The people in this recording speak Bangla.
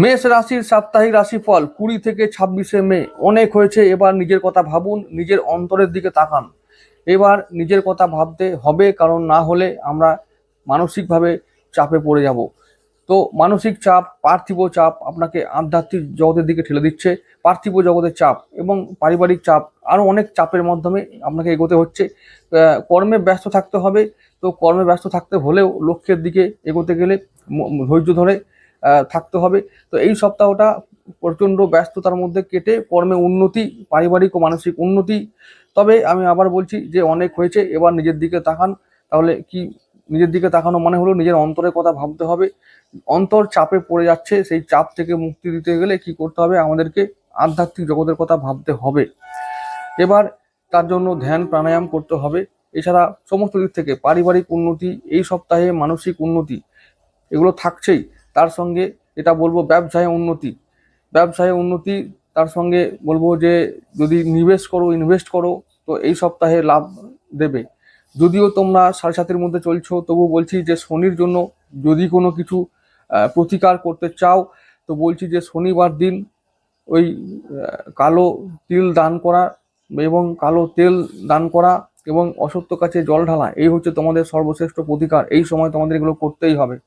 মেষ রাশির সাপ্তাহিক রাশিফল 20 থেকে 26শে মে। অনেক হয়েছে, এবার নিজের কথা ভাবুন, নিজের অন্তরের দিকে তাকান। এবার নিজের কথা ভাবতে হবে, কারণ না হলে আমরা মানসিকভাবে চাপে পড়ে যাব। তো মানসিক চাপ, পার্থিব চাপ আপনাকে আধ্যাত্মিক জগতের দিকে ঠেলে দিচ্ছে। পার্থিব জগতের চাপ এবং পারিবারিক চাপ, আরও অনেক চাপের মাধ্যমে আপনাকে এগোতে হচ্ছে। কর্মে ব্যস্ত থাকতে হবে। তো কর্মে ব্যস্ত থাকতে হলেও লক্ষ্যের দিকে এগোতে গেলে ধৈর্য ধরে থাকতে হবে। তো এই সপ্তাহটা প্রচণ্ড ব্যস্ততার মধ্যে কেটে কর্মে উন্নতি, পারিবারিক ও মানসিক উন্নতি। তবে আমি আবার বলছি যে অনেক হয়েছে, এবার নিজের দিকে তাকান। তাহলে কি, নিজের দিকে তাকানো মানে হলো নিজের অন্তরের কথা ভাবতে হবে। অন্তর চাপে পড়ে যাচ্ছে, সেই চাপ থেকে মুক্তি দিতে গেলে কি করতে হবে, আমাদেরকে আধ্যাত্মিক জগতের কথা ভাবতে হবে। এবার তার জন্য ধ্যান প্রাণায়াম করতে হবে। এছাড়া সমস্ত দিক থেকে পারিবারিক উন্নতি, এই সপ্তাহে মানসিক উন্নতি, এগুলো থাকছেই। তার সঙ্গে এটা বলবো ব্যবসায় উন্নতি, ব্যবসায় উন্নতি। তার সঙ্গে বলবো যে যদি ইনভেস্ট করো, তো এই সপ্তাহে লাভ দেবে। যদিও তোমরা 7.5-এর মধ্যে চলছো, তবু বলছি যে শনির জন্য যদি কোনো কিছু প্রতিকার করতে চাও, তো বলছি যে শনিবার দিন ওই কালো তিল দান করা এবং কালো তেল দান করা এবং অসত্য কাছে জল ঢালা, এই হচ্ছে তোমাদের সর্বশ্রেষ্ঠ প্রতিকার। এই সময় তোমাদের এগুলো করতেই হবে।